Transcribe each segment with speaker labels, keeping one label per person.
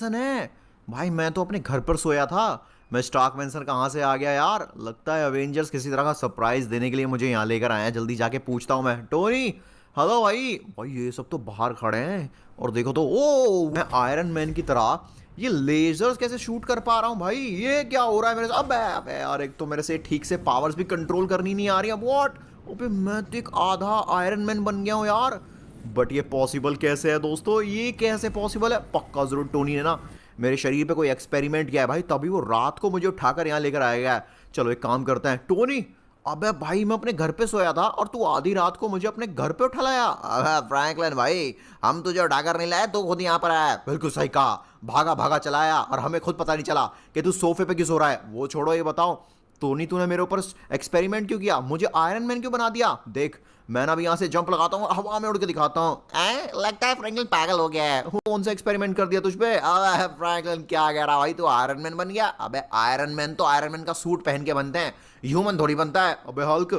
Speaker 1: मैंसन है भाई। मैं तो अपने घर पर सोया था, मैं स्टार्क मैंसन कहाँ से आ गया यार। लगता है अवेंजर्स किसी तरह का सरप्राइज देने के लिए मुझे यहाँ लेकर आए हैं। जल्दी जाके पूछता हूँ मैं। टोनी, हेलो भाई। भाई ये सब तो बाहर खड़े हैं और देखो तो, ओ मैं आयरन मैन की तरह ये लेजर्स कैसे शूट कर पा रहा हूँ भाई। ये क्या हो रहा है मेरे से। अबे अबे यार, एक तो मेरे से ठीक से पावर्स भी कंट्रोल करनी नहीं आ रही है। व्हाट, अबे मैं तो एक आधा आयरन मैन बन गया हूँ यार। बट ये पॉसिबल कैसे है दोस्तों, ये कैसे पॉसिबल है। पक्का जरूर टोनी ने ना मेरे शरीर पे कोई एक्सपेरिमेंट किया है भाई, तभी वो रात को मुझे उठाकर यहाँ लेकर आया है। चलो एक काम करते हैं। टोनी, अबे भाई मैं अपने घर पे सोया था और तू आधी रात को मुझे अपने घर पे उठा लाया। अबे फ्रैंकलिन भाई, हम तुझे उठाकर नहीं लाए, तू खुद यहाँ पर आया। बिल्कुल सही कहा, भागा भागा चलाया और हमें खुद पता नहीं चला कि तू सोफे पे क्यों सो रहा है। वो छोड़ो, ये बताओ टोनी तूने मेरे ऊपर एक्सपेरिमेंट क्यों किया, मुझे आयरन मैन क्यों बना दिया। देख मैं ना भी यहाँ से जंप लगाता हूँ, हवा में उड़ के दिखाता हूँ। लगता है फ्रैंकलिन पागल हो गया है। कौन सा एक्सपेरिमेंट कर दिया तुझ पे। अबे फ्रैंकलिन क्या कह रहा भाई, तू आयरन मैन बन गया। अबे आयरन मैन तो आयरन मैन का सूट पहन के बनते हैं, ह्यूमन थोड़ी बनता है। अबे हल्क,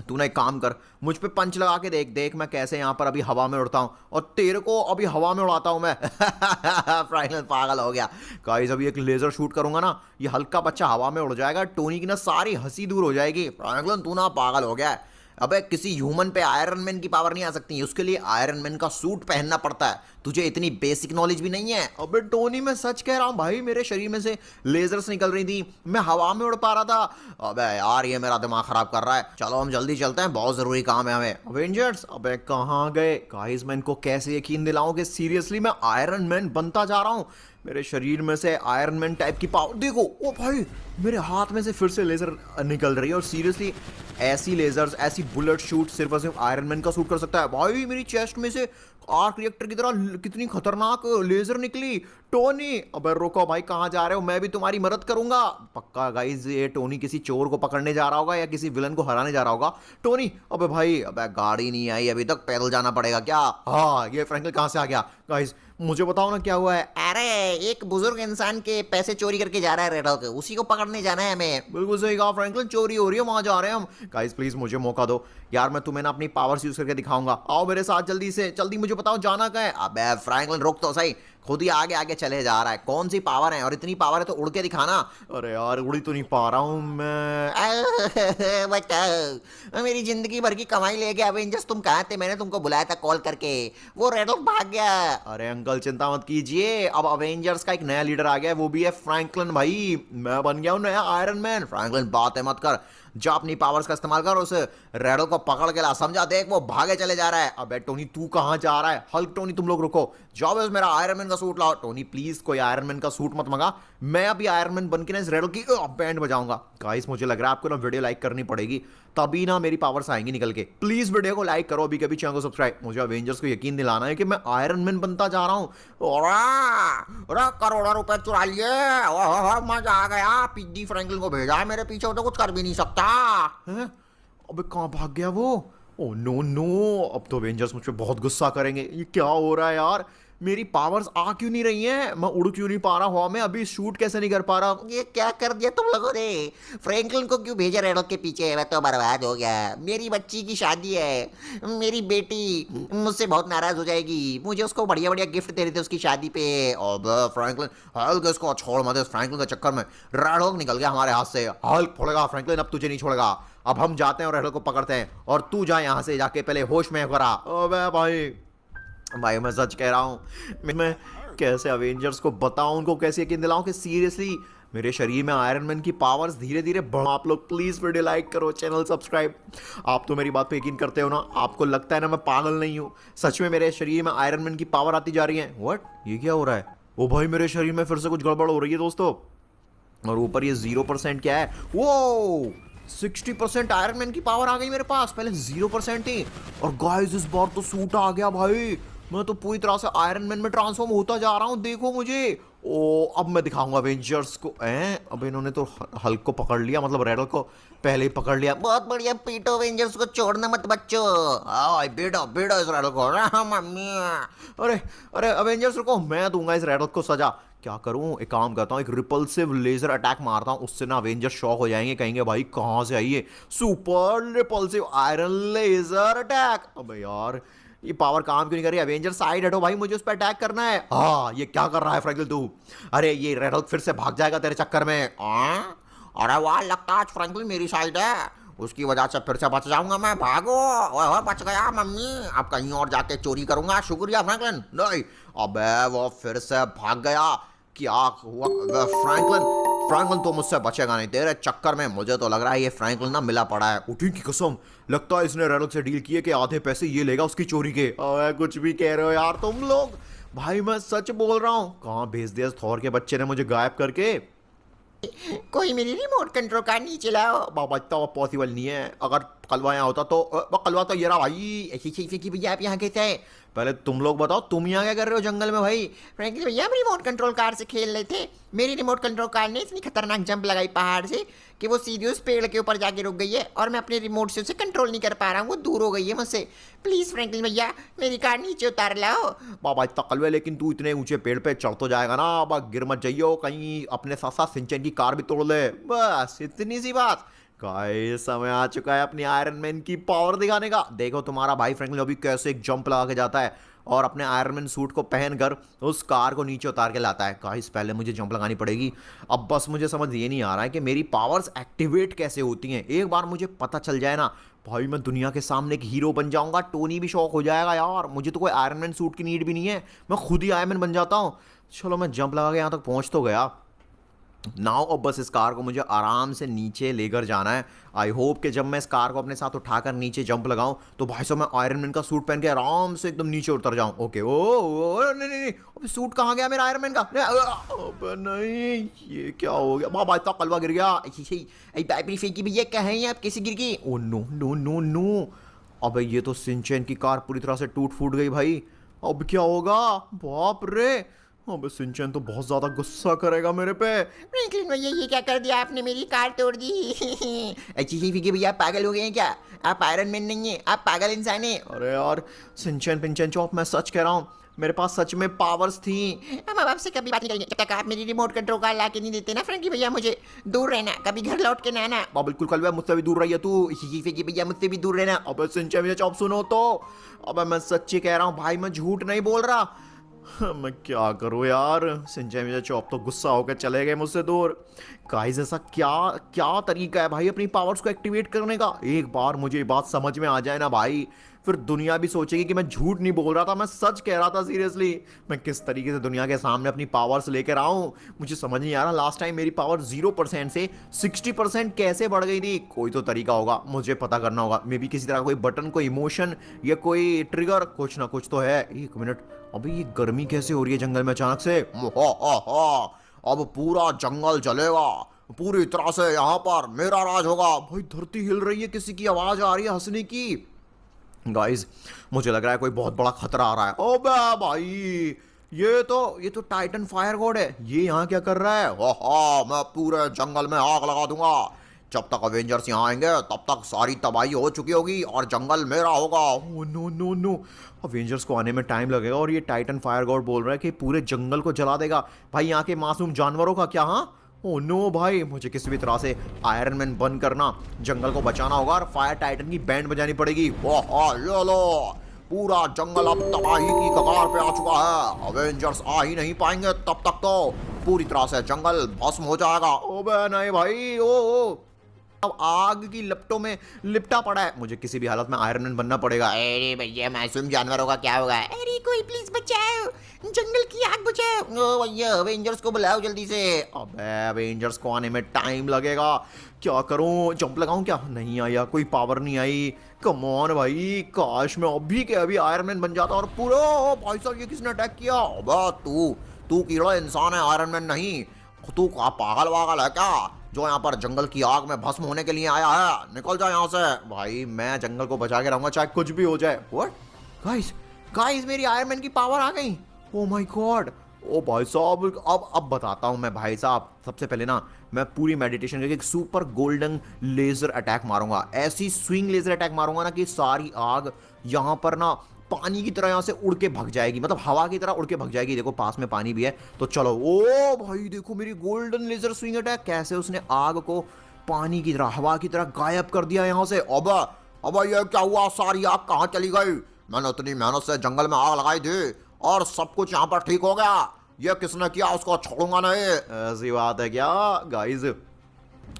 Speaker 1: तू ना एक काम कर, मुझ पे पंच लगा के देख, देख मैं कैसे यहाँ पर अभी हवा में उड़ता हूँ और तेरे को अभी हवा में उड़ाता हूँ मैं। फ्रैंकलिन पागल हो गया। गाइस अभी एक लेजर शूट करूंगा ना, ये हल्का बच्चा हवा में उड़ जाएगा, टोनी की ना सारी हंसी दूर हो जाएगी। फ्रैंकलिन तू ना पागल हो गया है। अबे किसी ह्यूमन पे आयरन मैन की पावर नहीं आ सकती, उसके लिए आयरन मैन का सूट पहनना पड़ता है। तुझे इतनी बेसिक नॉलेज भी नहीं है। अबे टोनी मैं सच कह रहा हूँ भाई, मेरे शरीर में से लेजर्स निकल रही थी, मैं हवा में उड़ पा रहा था। अबे यार ये मेरा दिमाग खराब कर रहा है। चलो हम जल्दी चलते हैं, बहुत जरूरी काम है हमें। अवेंजर्स, अबे कहाँ गए गाइस। मैं इनको कैसे यकीन दिलाऊं कि सीरियसली मैं आयरन मैन बनता जा रहा हूँ। मेरे शरीर में से आयरन मैन टाइप की पावर देखो। ओ भाई, मेरे हाथ में से फिर से लेजर निकल रही है और सीरियसली ऐसी लेजर्स, ऐसी बुलेट शूट सिर्फ और सिर्फ आयरन मैन का शूट कर सकता है। भाई मेरी चेस्ट में से आर्क रिएक्टर की तरह कितनी खतरनाक लेजर निकली। टोनी, अबे रुको भाई, कहाँ जा रहे हो, मैं भी तुम्हारी मदद करूंगा। पक्का गाइस ये टोनी किसी चोर को पकड़ने जा रहा होगा या किसी विलन को हराने जा रहा होगा। टोनी, अबे भाई, अबे गाड़ी नहीं आई अभी तक, पैदल जाना पड़ेगा क्या। हाँ, ये फ्रैंकलिन कहाँ से आ गया। गाइस मुझे बताओ ना क्या हुआ है।
Speaker 2: अरे एक बुजुर्ग इंसान के पैसे चोरी करके जा रहा है रेड हॉक, उसी को पकड़ने जाना है हमें।
Speaker 1: बिल्कुल सही कहा फ्रैंकलिन, चोरी हो रही है, वहां जा रहे हैं हम। गाइस प्लीज मुझे मौका दो यार, मैं तुम्हें ना अपनी पावर्स यूज करके दिखाऊंगा। आओ मेरे साथ जल्दी से, जल्दी मुझे बताओ जाना कहाँ है। अबे फ्रैंकलिन रुक तो सही, खुद ही आगे आगे चले जा रहा है। कौन सी पावर है, और इतनी पावर है तो उड़ के दिखाना। अरे यार उड़ी तो नहीं पा रहा हूँ मैं।
Speaker 2: बताओ, मेरी जिंदगी भर की कमाई ले गया अवेंजर्स, तुम कहाँ थे, मैंने तुमको बुलाया था कॉल करके, वो रेड हॉक भाग गया।
Speaker 1: अरे अंकल चिंता मत कीजिए, अब अवेंजर्स का एक नया लीडर आ गया है, वो भी है फ्रैंकलिन भाई। मैं बन गया हूँ नया आयरन मैन। फ्रैंकलिन बातें मत कर, जा अपनी पावर्स का इस्तेमाल कर, उस रेड हॉक को पकड़ के ला, समझा। देख वो भागे चले जा रहा है। अबे टोनी तू कहाँ जा रहा है। हल्क, टोनी तुम लोग रुको, जाओ बस मेरा आयरन मैन का सूट लाओ। टोनी प्लीज कोई आयरन मैन का सूट मत मंगा, मैं अभी आयरन मैन बन के ना इस रेड हॉक की बैंड बजाऊंगा। गाइस मुझे लग रहा है आपको ना वीडियो लाइक करनी पड़ेगी, तभी ना मेरी पावर्स आएंगी निकल के। प्लीज वीडियो को लाइक करो अभी, कभी चैनल को सब्सक्राइब। मुझे अवेंजर्स को यकीन दिलाना है कि मैं आयरन मैन बनता जा रहा हूँ।
Speaker 2: करोड़ों रुपए चुरा लिए, मजा आ गया। पिग्गी फ्रैंकलिन को भेजा है मेरे पीछे, वो तो कुछ कर भी नहीं सकता।
Speaker 1: हैं? अबे कहाँ भाग गया वो। ओ नो नो, अब तो अवेंजर्स मुझ पे बहुत गुस्सा करेंगे। ये क्या हो रहा है यार, मेरी पावर्स आ क्यों नहीं रही हैं, मैं उड़ क्यों नहीं पा रहा हूँ मैं अभी, शूट कैसे नहीं कर पा रहा।
Speaker 2: ये क्या कर दिया तुम लोगों ने, फ्रैंकलिन को क्यों भेजा रेड हॉक के पीछे, मैं तो बर्बाद हो गया। मेरी बच्ची की शादी है, मेरी बेटी मुझसे बहुत नाराज हो जाएगी, मुझे उसको बढ़िया बढ़िया गिफ्ट दे रहे थे उसकी शादी पे।
Speaker 1: अब फ्रैंकलिन, हल्क इसको छोड़ मत, इस फ्रैंकलिन के चक्कर में रेड हॉक निकल गया हमारे हाथ से। हल्क छोड़ेगा फ्रैंकलिन, अब तुझे नहीं छोड़ेगा। अब हम जाते हैं और रेड हॉक को पकड़ते हैं, और तू जा यहाँ से जाके पहले होश में करा। अबे भाई, भाई मैं सच कह रहा हूँ, मैं कैसे अवेंजर्स को बताऊं, उनको कैसे यकीन दिलाऊं कि सीरियसली मेरे शरीर में आयरन मैन की पावर्स धीरे धीरे बढ़। आप लोग प्लीज वीडियो लाइक करो, चैनल सब्सक्राइब। आप तो मेरी बात पे यकीन करते हो ना, आपको लगता है ना मैं पागल नहीं हूँ, सच में मेरे शरीर में आयरन मैन की पावर आती जा रही है। व्हाट, ये क्या हो रहा है। ओ भाई मेरे शरीर में फिर से कुछ गड़बड़ हो रही है दोस्तों, और ऊपर ये 0% क्या है। वो 60% आयरन मैन की पावर आ गई मेरे पास, पहले 0% थी। और गाइस इस बार तो सूट आ गया भाई, मैं तो पूरी तरह से आयरन मैन में ट्रांसफॉर्म होता जा रहा हूँ, देखो मुझे। ओ अब मैं दिखाऊंगा अवेंजर्स को। अब इन्होंने तो हल्क को पकड़ लिया, मतलब रेड हल्क को पहले ही पकड़ लिया।
Speaker 2: बहुत बढ़िया, पीटो अवेंजर्स को, छोड़ना मत बच्चों।
Speaker 1: आओ बेटा बेटा इस रेड हल्क को।
Speaker 2: मम्मी,
Speaker 1: अरे अरे अवेंजर्स रुको, मैं दूंगा इस रेड हल्क को सजा। क्या करूं, एक काम करता हूं, एक रिपल्सिव लेजर अटैक मारता हूं, उससे ना अवेंजर्स शॉक हो जाएंगे, कहेंगे भाई कहां से आई है। Super repulsive iron laser attack. अबे यार ये पावर काम क्यों नहीं कर रही? एवेंजर साइड हटो भाई, मुझे उस पर अटैक करना है। हाँ, ये क्या कर रहा है फ्रैंकलिन तू? अरे ये रेड हल्क फिर से भाग जाएगा तेरे चक्कर में।
Speaker 2: अरे वाह, लगता है आज फ्रैंकलिन मेरी साइड है, उसकी वजह से फिर से बच जाऊंगा मैं। भागो, ओए ओए बच गया मम्मी, अब कहीं और जाके चोरी करूंगा। शुक्रिया फ्रैंकलिन।
Speaker 1: नहीं, अबे वो फिर से भाग गया। क्या हुआ फ्रैंकलिन? फ्रैंकलिन तो मुझसे बचेगा नहीं तेरे चक्कर में। मुझे तो लग रहा है ये फ्रैंकलिन ना मिला पड़ा है। उठी की कसम, लगता है इसने रेड हल्क से डील किए कि आधे पैसे ये लेगा उसकी चोरी के। अबे कुछ भी कह रहे हो यार तुम लोग। भाई मैं सच बोल रहा हूँ। कहाँ भेज दिया इस थॉर के बच्चे ने मुझे गायब करके?
Speaker 2: कोई मेरी रिमोट कंट्रोल कार नीचे लाओ।
Speaker 1: बाबा इतना पॉसिबल नहीं है। अगर कलवा यहाँ होता तो कलवा तो ये रहा भाई।
Speaker 2: ऐसी चीज़ की भैया आप यहाँ कैसे हैं?
Speaker 1: पहले तुम लोग बताओ, तुम यहाँ क्या कर रहे हो जंगल में भाई?
Speaker 2: फ्रैंकलिन भैया हम रिमोट कंट्रोल कार से खेल रहे थे। मेरी रिमोट कंट्रोल कार ने इतनी खतरनाक जंप लगाई पहाड़ से कि वो सीधे उस पेड़ के ऊपर जाके रुक गई है, और मैं अपने रिमोट से उसे कंट्रोल नहीं कर पा रहा हूँ। वो दूर हो गई है मुझसे। प्लीज़ फ्रैंकलिन भैया मेरी कार नीचे उतार लाओ।
Speaker 1: बाबा इतना कलवे, लेकिन तू इतने ऊंचे पेड़ पे चढ़ तो जाएगा ना। अब गिर मत जाइयो कहीं, अपने साथ साथ सिंचन की कार भी तोड़ ले। बस इतनी सी बात। गाइस समय आ चुका है अपनी आयरन मैन की पावर दिखाने का। देखो तुम्हारा भाई फ्रैंकलिन अभी कैसे एक जंप लगा के जाता है और अपने आयरन मैन सूट को पहनकर उस कार को नीचे उतार के लाता है। गाइस पहले मुझे जंप लगानी पड़ेगी। अब बस मुझे समझ ये नहीं आ रहा है कि मेरी पावर्स एक्टिवेट कैसे होती हैं। एक बार मुझे पता चल जाए ना भाई, मैं दुनिया के सामने एक हीरो बन जाऊंगा। टोनी भी शौक हो जाएगा यार। मुझे तो कोई आयरन मैन सूट की नीड भी नहीं है, मैं खुद ही आयरन मैन बन जाता हूँ। चलो मैं जंप लगा के यहाँ तक पहुँच तो गया। नाउ अब बस इस कार को मुझे आराम से नीचे लेकर जाना है। आई होप कि जब मैं इस कार को अपने साथ उठाकर नीचे जंप लगाऊं तो भाई साहब मैं आयरन मैन का सूट पहन के आराम से एकदम नीचे उतर जाऊं। ओके नहीं नहीं नहीं, अबे सूट कहाँ गया मेरा आयरन मैन का? अबे नहीं, ये क्या हो गया? बाबा इतना कलवा गिर गया।
Speaker 2: अपनी फेंकी भैया कहाँ हैं आप? कैसे गिर गई?
Speaker 1: Oh no no no no, अबे ये तो सिंचैन की कार पूरी तरह से टूट फूट गई भाई। अब क्या होगा? बाप रे, अबे सिंचैन तो बहुत ज्यादा गुस्सा करेगा मेरे पे।
Speaker 2: फ्रैंकलिन भैया ये क्या कर दिया आपने? मेरी कार तोड़ दी। अच्छी सी फिकी भैया, आप पागल हो गए हैं क्या? आप आयरन मैन नहीं है, आप पागल इंसान हैं।
Speaker 1: अरे यार सिंचैन पिंचैन चौप, मैं सच कह रहा हूँ, मेरे पास सच में पावर्स थी।
Speaker 2: हम अब आपसे कभी बात नहीं करेंगे जब तक आप मेरी रिमोट कंट्रोल कार ला के नहीं देते ना फ्रैंकी भैया। मुझे दूर रहना, कभी घर लौट के ना आना।
Speaker 1: बिल्कुल कल मुझसे भी दूर रही है तू।
Speaker 2: फिकी भैया मुझसे भी दूर रहना।
Speaker 1: अबे सिंचैन भैया चौप सुनो तो। अबे मैं सच्ची कह रहा हूँ भाई, मैं झूठ नहीं बोल रहा। मैं क्या करूँ यार, सिंचैन भैया चौप तो गुस्सा होकर चले गए मुझसे दूर। गाइस ऐसा क्या क्या तरीका है भाई अपनी पावर्स को एक्टिवेट करने का? एक बार मुझे ये बात समझ में आ जाए ना भाई, फिर दुनिया भी सोचेगी कि मैं झूठ नहीं बोल रहा था, मैं सच कह रहा था। सीरियसली मैं किस तरीके से दुनिया के सामने अपनी पावर्स लेकर आऊं, मुझे समझ नहीं आ रहा। लास्ट टाइम मेरी पावर 0% से 60% कैसे बढ़ गई थी? कोई तो तरीका होगा, मुझे पता करना होगा। मे बी किसी तरह कोई बटन, कोई इमोशन या कोई ट्रिगर, कुछ ना कुछ तो है। एक मिनट, अभी ये गर्मी कैसे हो रही है जंगल में अचानक से? अब पूरा जंगल जलेगा पूरी तरह से, यहाँ पर मेरा राज होगा। भाई धरती हिल रही है, किसी की आवाज आ रही है हंसने की। गाइस मुझे लग रहा है कोई बहुत बड़ा खतरा आ रहा है। ओबे भाई, ये तो टाइटन फायर गॉड है। ये यहाँ क्या कर रहा है? मैं पूरे जंगल में आग लगा दूंगा। जब तक अवेंजर्स यहाँ आएंगे तब तक सारी तबाही हो चुकी होगी और जंगल मेरा होगा। Oh no no no, Avengers को आने में टाइम लगेगा और ये टाइटन फायर गॉड बोल रहा है कि पूरे जंगल को जला देगा। भाई यहाँ के मासूम जानवरों का क्या? हाँ ओह नो भाई, मुझे किसी भी तरह से आयरन मैन बन करना जंगल को बचाना होगा और फायर टाइटन की बैंड बजानी पड़ेगी। ये लो, पूरा जंगल अब तबाही की कगार पे आ चुका है। अवेंजर्स आ ही नहीं पाएंगे तब तक तो पूरी तरह से जंगल भस्म हो जाएगा। ओबे नहीं भाई, ओ अब आग की लपटों में लिपटा पड़ा है। मुझे किसी भी हालत में आयरन मैन बनना पड़ेगा।
Speaker 2: अरे भैया मासूम जानवरों का क्या होगा? अरे कोई प्लीज बचाओ, जंगल की आग बुझाओ। ओ भैया अवेंजर्स को बुलाओ जल्दी से।
Speaker 1: अबे अवेंजर्स को आने में टाइम लगेगा। क्या करूं, जंप लगाऊं क्या? नहीं आया, कोई पावर नहीं आई। कम ऑन भाई, काश मैं अभी के अभी आयरन मैन बन जाता। और पूरा भाई साहब ये किसने अटैक किया? अबे तू कीड़ा इंसान है, आयरन मैन नहीं। तू का पागल वागल है क्या जो यहाँ पर जंगल की आग में भस्म होने के लिए आया है? निकल जा यहाँ से भाई, मैं जंगल को बचा के रहूंगा चाहे कुछ भी हो जाए। व्हाट गाइस मेरी आयरन मैन की पावर आ गई। ओ माय गॉड, ओ भाई साहब अब बताता हूँ मैं भाई साहब। सबसे पहले ना मैं पूरी मेडिटेशन करके एक सुपर गोल्डन लेजर अटैक मारूंगा। ऐसी स्विंग लेजर अटैक मारूंगा ना कि सारी आग यहाँ पर ना पानी की तरह यहाँ से उड़ के भग जाएगी, मतलब हवा की तरह उड़ के भग जाएगी। देखो पास में पानी भी है तो चलो। ओ भाई देखो मेरी गोल्डन लेजर स्विंग अटैक, कैसे उसने आग को पानी की तरह, हवा की तरह गायब कर दिया यहाँ से। अब ये क्या हुआ? सारी आग कहाँ चली गई? मैंने इतनी मेहनत से जंगल में आग लगाई थी और सब कुछ यहाँ पर ठीक हो गया। ये किसने किया उसको छोड़ूंगा नहीं। ऐसी बात है क्या गाइस?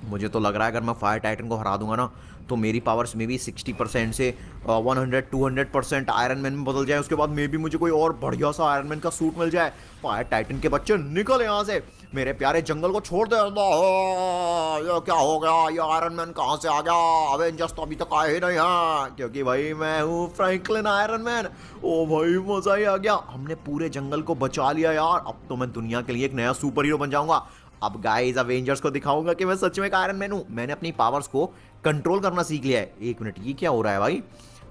Speaker 1: मुझे तो लग रहा है अगर मैं फायर टाइटन को हरा दूंगा ना तो मेरी पावर्स में भी 60% से 100-200% आयरन मैन में बदल जाए। उसके बाद मे भी मुझे कोई और बढ़िया सा आयरन मैन का सूट मिल जाए। फायर टाइटन के बच्चे निकल यहाँ से, मेरे प्यारे जंगल को छोड़ दे। ये क्या हो गया? ये आयरन मैन कहाँ से आ गया? अवेंजर्स तो अभी तक आए ही नहीं है, क्योंकि भाई मैं हूँ फ्रैंकलिन आयरन मैन। ओ भाई मजा ही आ गया, हमने पूरे जंगल को बचा लिया यार। अब तो मैं दुनिया के लिए एक नया सुपर हीरो बन जाऊंगा। अब गाइस अवेंजर्स को दिखाऊंगा कि मैं सच में एक आयरन मैन हूं। मैंने अपनी पावर्स को कंट्रोल करना सीख लिया है। एक मिनट, ये क्या हो रहा है भाई?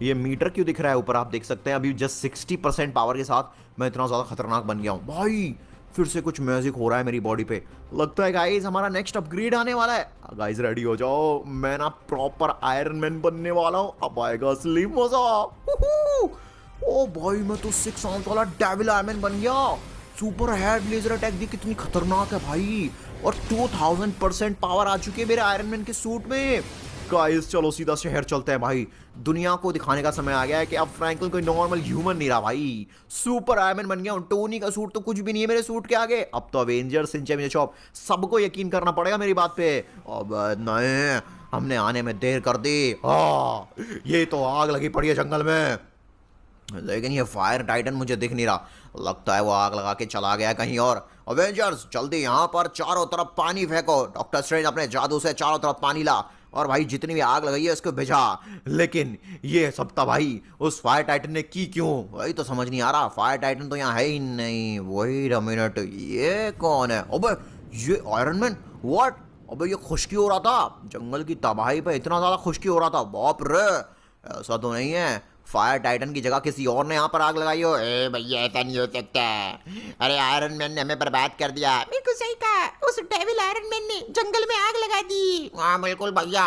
Speaker 1: ये मीटर क्यों दिख रहा है ऊपर? आप देख सकते हैं अभी जस्ट 60% पावर के साथ मैं इतना ज्यादा खतरनाक बन गया हूं भाई। फिर से कुछ म्यूजिक हो रहा है मेरी बॉडी पे। लगता है गाइस हमारा नेक्स्ट अपग्रेड आने वाला है। गाइस रेडी हो जाओ, मैं ना प्रॉपर आयरन मैन बनने वाला हूं। अब आएगा असली मजा। ओ भाई मैं तो 6 आउंस वाला डेविल आयरन मैन बन गया। सुपर हेड लेजर अटैक भी कितनी खतरनाक है भाई, और 2000% पावर आ चुकी है मेरे आयरन मैन के सूट में। गाइस चलो सीधा शहर चलते हैं भाई। दुनिया को दिखाने का समय आ गया है कि अब फ्रैंकलिन कोई नॉर्मल ह्यूमन नहीं रहा भाई। सुपर आयरन मैन बन गया हूं। टोनी का सूट तो कुछ भी नहीं है मेरे सूट के आगे। अब तो अवेंजर्स, सिंचैन, शॉप सबको यकीन करना पड़ेगा मेरी बात पे। अब नहीं, हमने आने में देर कर दी। ये तो आग लगी पड़ी है जंगल में, लेकिन ये फायर टाइटन मुझे दिख नहीं रहा। लगता है वो आग लगा के चला गया कहीं और। अवेंजर्स जल्दी यहाँ पर चारों तरफ पानी फेंको। डॉक्टर स्ट्रेंज अपने जादू से चारों तरफ पानी ला और भाई जितनी भी आग लगाई है उसको भिजा। लेकिन ये सब तबाही उस फायर टाइटन ने की क्यों? वही तो समझ नहीं आ रहा। फायर टाइटन तो यहाँ है ही नहीं। वही मिनट, ये कौन है? अबे ये आयरन मैन। व्हाट? अबे ये खुशकी हो रहा था जंगल की तबाही पे, इतना ज्यादा खुशकी हो रहा था। बाप रे, ऐसा तो नहीं है फायर टाइटन की जगह किसी और ने यहाँ पर आग लगाई हो?
Speaker 2: ए भैया ऐसा नहीं हो सकता। अरे आयरन मैन ने हमें बर्बाद कर दिया।
Speaker 3: बिल्कुल सही कहा, उस डेविल आयरन मैन ने जंगल में आग लगा दी।
Speaker 2: हाँ बिल्कुल भैया,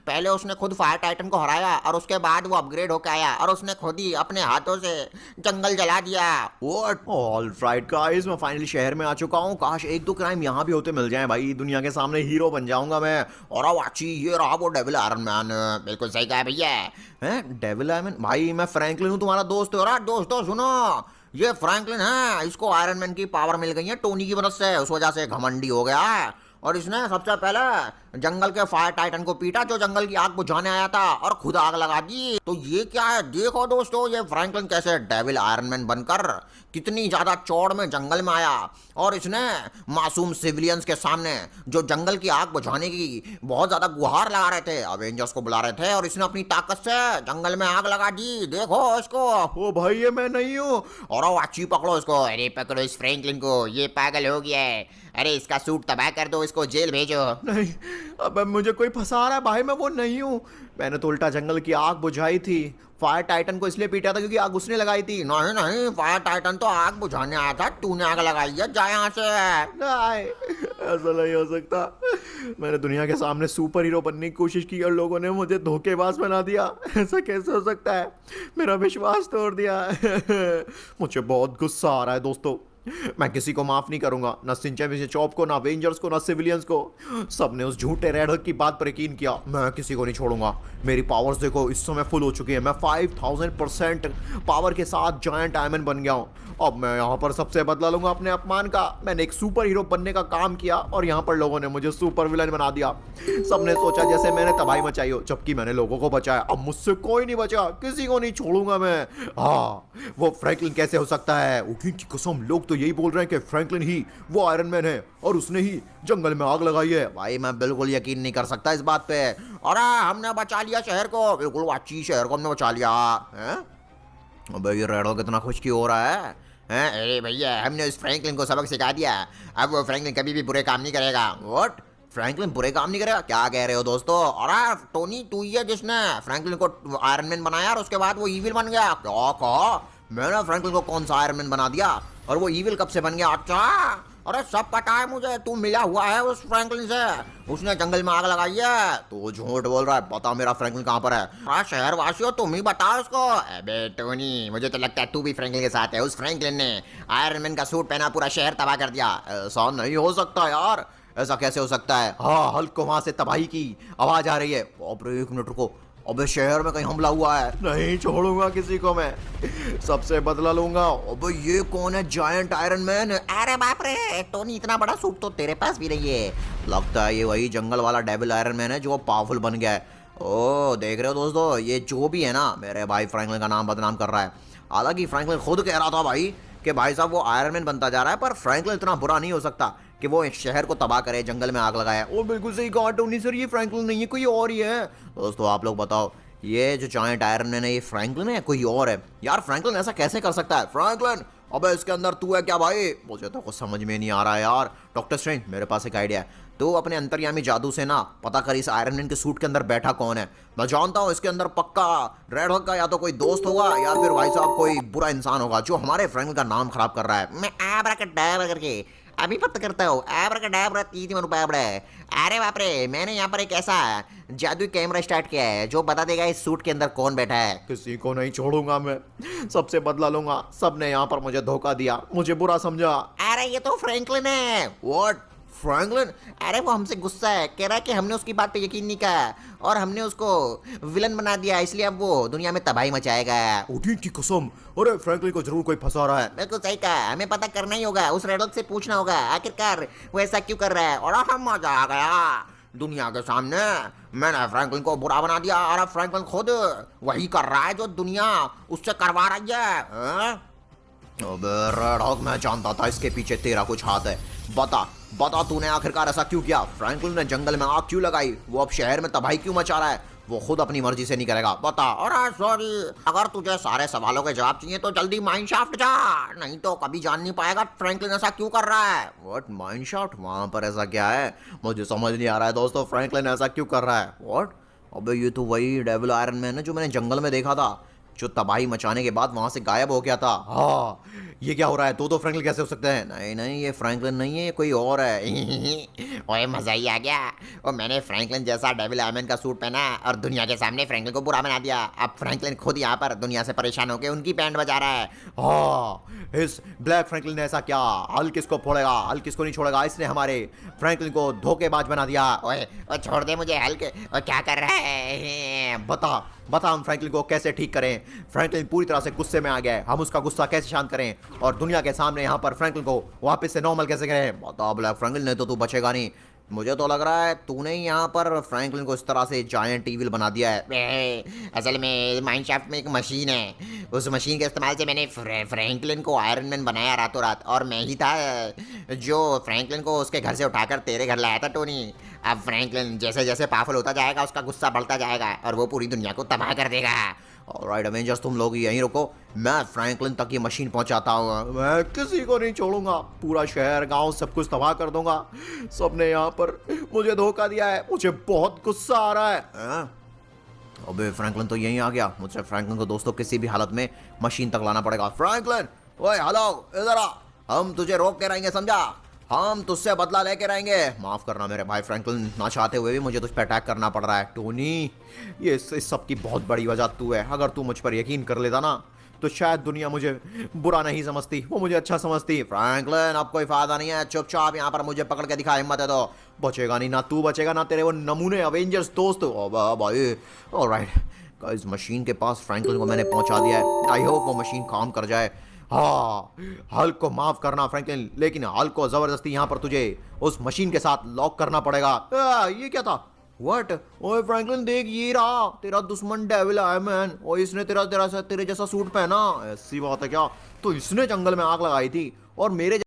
Speaker 2: पहले उसने खुद फायर टाइटन को हराया और उसके बाद वो अपग्रेड होकर आया और उसने खुद ही अपने हाथों से जंगल जला दिया।
Speaker 1: What? All right guys, मैं फाइनली शहर में आ चुका हूँ। काश एक दो क्राइम यहाँ भी होते मिल जाएं भाई, दुनिया के सामने हीरो बन जाऊंगा मैं। और वाची ये रहा वो डेविल आयरन मैन।
Speaker 2: बिल्कुल सही कहा भैया।
Speaker 1: हैं डेविल आयरन मैन? भाई मैं फ्रैंकलिन हूँ, तुम्हारा दोस्त हो रहा।
Speaker 2: दोस्तों सुनो, ये फ्रैंकलिन है, इसको आयरन मैन की पावर मिल गई है टोनी की मदद से। उस वजह से घमंडी हो गया है और इसने सबसे पहले जंगल के फायर टाइटन को पीटा जो जंगल की आग बुझाने आया था और खुद आग लगा दी। तो ये क्या है? देखो दोस्तों, ये फ्रैंकलिन कैसे डेविल आयरन मैन बनकर कितनी ज्यादा चौड़ में जंगल में आया और इसने मासूम सिविलियंस के सामने जो जंगल की आग बुझाने की बहुत ज्यादा गुहार लगा रहे थे, अवेंजर्स को बुला रहे थे, और इसने अपनी ताकत से जंगल में आग लगा दी। देखो इसको।
Speaker 1: ओ भाई ये मैं नहीं हूँ।
Speaker 2: और वाची पकड़ो इसको।
Speaker 3: अरे पकड़ो इस फ्रैंकलिन को, ये पागल हो गया है। अरे इसका सूट तबाह कर दो, इसको जेल भेजो।
Speaker 1: नहीं, अब मुझे कोई फंसा रहा है भाई, मैं वो नहीं हूँ। मैंने तो उल्टा जंगल की आग बुझाई थी। फायर टाइटन को इसलिए पीटा था क्योंकि आग उसने लगाई थी।
Speaker 2: नहीं नहीं, फायर टाइटन तो आग बुझाने आया था, तूने आग लगाई है। जा यहाँ से।
Speaker 1: नहीं, ऐसा नहीं हो सकता। मैंने दुनिया के सामने सुपर हीरो बनने की कोशिश की और लोगों ने मुझे धोखेबाज बना दिया। ऐसा कैसे हो सकता है? मेरा विश्वास तोड़ दिया। मुझे बहुत गुस्सा आ रहा है दोस्तों। मैं किसी को माफ नहीं करूंगा, ना सिंचैन चॉप को, ना अवेंजर्स को, ना सिविलियंस को। सबने उस झूठे रेड हक की बात पर यकीन किया। मैं किसी को नहीं छोड़ूंगा। मेरी पावर्स देखो इस समय फुल हो चुकी है। मैं 5000% पावर के साथ जायंट आयरन बन गया हूँ। अब मैं यहाँ पर सबसे बदला लूंगा अपने अपमान का। मैंने एक सुपर हीरो बनने का काम किया और यहाँ पर लोगों ने मुझे सुपर विलन बना दिया। सबने सोचा जैसे मैंने तबाही मचाई हो, जबकि मैंने लोगों को बचाया। अब मुझसे कोई नहीं बचा, किसी को नहीं छोड़ूंगा मैं। हाँ, वो फ्रैंकलिन कैसे हो सकता है? उनकी कसम, लोग तो यही बोल रहे हैं कि फ्रैंकलिन ही वो आयरन मैन है और उसने ही जंगल में आग लगाई है।
Speaker 2: भाई मैं बिल्कुल यकीन नहीं कर सकता इस बात पे। अरे हमने बचा लिया शहर को, बिल्कुल वाची शहर को हमने बचा लिया है।
Speaker 1: अबे ये रेडो कितना खुशकी हो रहा है।
Speaker 2: हैं? अरे भैया हमने उस फ्रैंकलिन को सबक सिखा दिया। अब वो फ्रैंकलिन कभी भी बुरे काम नहीं करेगा।
Speaker 1: व्हाट? फ्रैंकलिन बुरे काम नहीं करेगा? क्या कह रहे हो दोस्तों?
Speaker 2: अरे टोनी तू ही है जिसने फ्रैंकलिन को आयरन मैन बनाया और उसके बाद वो ईविल बन गया।
Speaker 1: क्या कहा? मैंने फ्रैंकलिन को कौन सा आयरन मैन बना दिया?
Speaker 2: और वो ईविल कब से बन गया? अच्छा, अरे सब पता है मुझे, तू मिला हुआ है उस फ्रैंकलिन से। उसने जंगल में आग लगाई है।
Speaker 1: तो झूठ बोल रहा है। बता मेरा फ्रैंकलिन कहाँ पर है?
Speaker 2: हाँ शहर वासियों तुम ही बताओ उसको।
Speaker 3: अबे टोनी, मुझे तो लगता है तू भी फ्रैंकलिन के साथ है। उस फ्रैंकलिन ने आयरन मैन का सूट पहना पूरा शहर तबाह कर दिया।
Speaker 1: ऐसा नहीं हो सकता यार। ऐसा कैसे हो सकता है? हाँ, हल्क को वहां से तबाही की आवाज आ रही है। बाप रे, एक मिनट रुको। अबे शहर में कहीं हमला हुआ है, नहीं छोड़ूंगा किसी को मैं, सबसे बदला लूंगा। अबे ये कौन है, जायंट आयरन मैन?
Speaker 2: अरे बाप रे टोनी, इतना बड़ा सूट तो तेरे पास भी नहीं है।
Speaker 1: लगता है ये वही जंगल वाला डेविल आयरन मैन है जो पावरफुल बन गया है। ओ देख रहे हो दोस्तों, ये जो भी है ना मेरे भाई फ्रैंकलिन का नाम बदनाम कर रहा है। हालांकि फ्रैंकलिन खुद कह रहा था भाई कि भाई साहब वो आयरन मैन बनता जा रहा है, पर फ्रैंकलिन इतना बुरा नहीं हो सकता कि वो इस शहर को तबाह करे, जंगल में आग लगाए। ओ बिल्कुल सही कहा टोनी सर, ये फ्रैंकलिन नहीं है, कोई और ही है। दोस्तों आप लोग बताओ, ये जो जायंट आयरन मैन है ये फ्रैंकलिन है कोई और है? यार फ्रैंकलिन ऐसा कैसे कर सकता है? फ्रैंकलिन अबे इसके अंदर तू है क्या भाई? मुझे तो कुछ समझ में नहीं आ रहा है यार। डॉक्टर स्ट्रेंज मेरे पास एक आइडिया है, तो अपने अंतर्यामी जादू से ना पता कर इस आयरन मैन के सूट के अंदर बैठा कौन है। मैं जानता हूँ इसके अंदर पक्का रेड हॉक का या तो कोई दोस्त होगा या फिर भाई साहब कोई बुरा इंसान होगा जो हमारे फ्रैंकलिन का नाम खराब कर रहा है।
Speaker 2: मैं आब्राकडाब्रा करके अभी पता करता हूँ। आब्राकडाब्रा तीन मनुपाबड़ा। अरे बाप रे, मैंने यहाँ पर एक ऐसा जादुई कैमरा स्टार्ट किया है जो बता देगा इस सूट के अंदर कौन बैठा है।
Speaker 1: किसी को नहीं छोड़ूंगा मैं, सबसे बदला लूंगा। सबने यहाँ पर मुझे धोखा दिया, मुझे बुरा समझा।
Speaker 2: अरे ये तो फ्रैंकलिन है।
Speaker 1: व्हाट? फ्रैंकलिन?
Speaker 2: अरे वो हमसे गुस्सा है, कह रहा है कि हमने उसकी बात पे यकीन नहीं किया और हमने उसको विलन बना दिया, इसलिए अब वो दुनिया में तबाही मचाएगा।
Speaker 1: उठी की कसम, अरे फ्रैंकलिन को जरूर कोई फंसा रहा है।
Speaker 2: बिल्कुल सही कहा, हमें पता करना ही होगा, उस रेडॉक से पूछना होगा आखिरकार वो ऐसा क्यों कर रहा है। और हम मजा आ गया, दुनिया के सामने मैंने फ्रैंकलिन को बुरा बना दिया और अब फ्रैंकलिन खुद वही कर रहा है जो दुनिया उससे करवा रही है।
Speaker 1: अबे रेड हॉक, मैं जानता था इसके पीछे तेरा कुछ हाथ है। बता बता तूने आखिरकार ऐसा क्यों किया? फ्रैंकलिन ने जंगल में आग क्यों लगाई? वो अब शहर में तबाही क्यों मचा रहा है? वो खुद अपनी मर्जी से नहीं करेगा, बता।
Speaker 2: अरे सॉरी, अगर तुझे सारे सवालों के जवाब चाहिए तो जल्दी माइनशाफ्ट जा, नहीं तो कभी जान नहीं पाएगा फ्रैंकलिन ऐसा क्यों कर रहा है।
Speaker 1: व्हाट? माइनशाफ्ट? वहां पर ऐसा क्या है? मुझे समझ नहीं आ रहा है दोस्तों, फ्रैंकलिन ऐसा क्यों कर रहा है? व्हाट? अबे ये तो वही डेविल आयरन मैन है जो मैंने जंगल में देखा था, जो तबाही मचाने के बाद वहां से गायब हो गया था। हाँ, ये क्या हो रहा है? दो फ्रैंकलिन कैसे हो सकते हैं? नहीं नहीं, ये फ्रैंकलिन नहीं है, ये कोई और है।
Speaker 2: ओए मजा ही आ गया, और मैंने फ्रैंकलिन जैसा डेविल आयरन का सूट पहना और दुनिया के सामने फ्रैंकलिन को बुरा बना दिया। अब फ्रैंकलिन खुद यहाँ पर दुनिया से परेशान होकर उनकी बैंड बजा रहा है।
Speaker 1: हाँ, इस ब्लैक फ्रैंकलिन ने ऐसा क्या? हल्क किसको फोड़ेगा? हल्क किसको नहीं छोड़ेगा, इसने हमारे फ्रैंकलिन को धोखेबाज बना दिया।
Speaker 2: ओए छोड़ दे मुझे हल्क, और क्या कर रहा है?
Speaker 1: बता बता, हम फ्रैंकलिन को कैसे ठीक करें? फ्रैंकलिन पूरी तरह से गुस्से में आ गया है, हम उसका गुस्सा कैसे शांत करें और दुनिया के सामने यहाँ पर फ्रैंकलिन को वापस से नॉर्मल कैसे करें? बता ब्लैक फ्रैंकलिन, नहीं तो तू बचेगा नहीं। मुझे तो लग रहा है तूने ही यहाँ पर फ्रैंकलिन को इस तरह से जायंट ईविल बना दिया है।
Speaker 2: असल में माइनशाफ्ट में एक मशीन है, उस मशीन के इस्तेमाल से मैंने फ्रैंकलिन को आयरन मैन बनाया रातों रात, और मैं ही था जो फ्रैंकलिन को उसके घर से उठाकर तेरे घर लाया था टोनी। अब फ्रैंकलिन जैसे जैसे पावरफुल होता जाएगा उसका गुस्सा बढ़ता जाएगा और वो पूरी दुनिया को तबाह कर देगा।
Speaker 1: ऑलराइट अवेंजर्स, तुम लोग यहीं रुको, मैं फ्रैंकलिन तक ये मशीन पहुंचाता हूँ। मैं किसी को नहीं छोड़ूंगा, पूरा शहर गांव सब कुछ तबाह कर दूंगा। सबने यहाँ पर मुझे धोखा दिया है, मुझे बहुत गुस्सा आ रहा है। अबे फ्रैंकलिन तो यहीं आ गया, मुझे फ्रैंकलिन को दोस्तों किसी भी हालत में मशीन तक लाना पड़ेगा। फ्रैंकलिन, ओए हेलो, इधर आ, हम तुझे रोक के रहेंगे, समझा? हम तुझसे बदला लेके रहेंगे। माफ करना मेरे भाई फ्रैंकलिन, ना चाहते हुए भी मुझे तुझ पर अटैक करना पड़ रहा है। टोनी, ये इस सब की बहुत बड़ी वजह तू है। अगर तू मुझ पर यकीन कर लेता ना तो शायद दुनिया मुझे बुरा नहीं समझती, वो मुझे अच्छा समझती। फ्रैंकलिन अब कोई फायदा नहीं है, चुपचाप यहाँ पर मुझे पकड़ के दिखा, हिम्मत है तो। बचेगा नहीं, ना तू बचेगा ना तेरे वो नमूने अवेंजर्स दोस्त। ओ भाई, ऑलराइट गाइस, मशीन के पास फ्रैंकलिन को मैंने पहुंचा दिया है। आई होप वो मशीन काम कर जाए। हाँ, हल्क को माफ करना फ्रैंकलिन, लेकिन हल्क को जबरदस्ती यहाँ पर तुझे उस मशीन के साथ लॉक करना पड़ेगा। ये क्या था? व्हाट? ओए फ्रैंकलिन देख, ये रहा तेरा दुश्मन डेविल आयरन मैन, और इसने तेरे जैसा सूट पहना। ऐसी बात है क्या? तो इसने जंगल में आग लगाई थी और मेरे